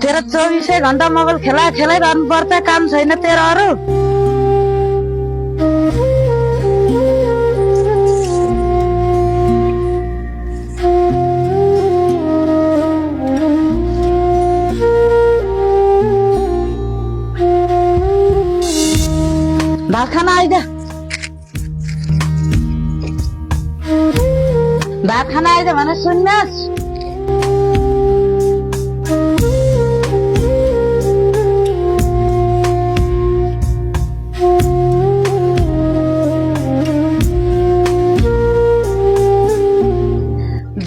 तेरो 24 घण्टा मोबाइल खेलाइरहनु पर्छ, काम छैन तेरो अरू? भात खाना आइज, भात खाना आइज भने सुन्नुहोस्।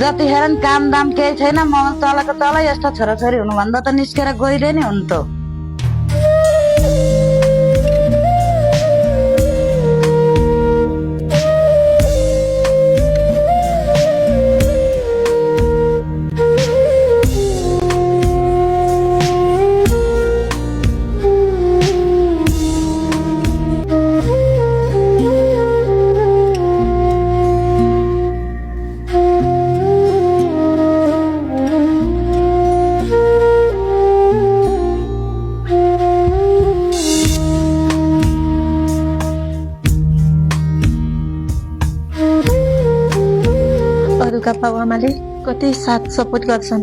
जतिखेर काम दाम केही छैन, मोबाइल चलाएको चला, यस्ता छोराछोरी हुनुभन्दा त निस्केर गइदिए नि हुन्थ्यो। अरूका बाबुआमाले कति साथ सपोर्ट गर्छन्,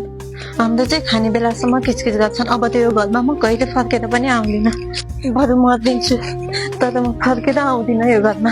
हाम्रो चाहिँ खाने बेलासम्म किचकिच गर्छन्। अब त्यो घरमा म कहिले फर्केर पनि आउँदिनँ, बरु मरिदिन्छु तर म फर्केर आउँदिनँ यो घरमा।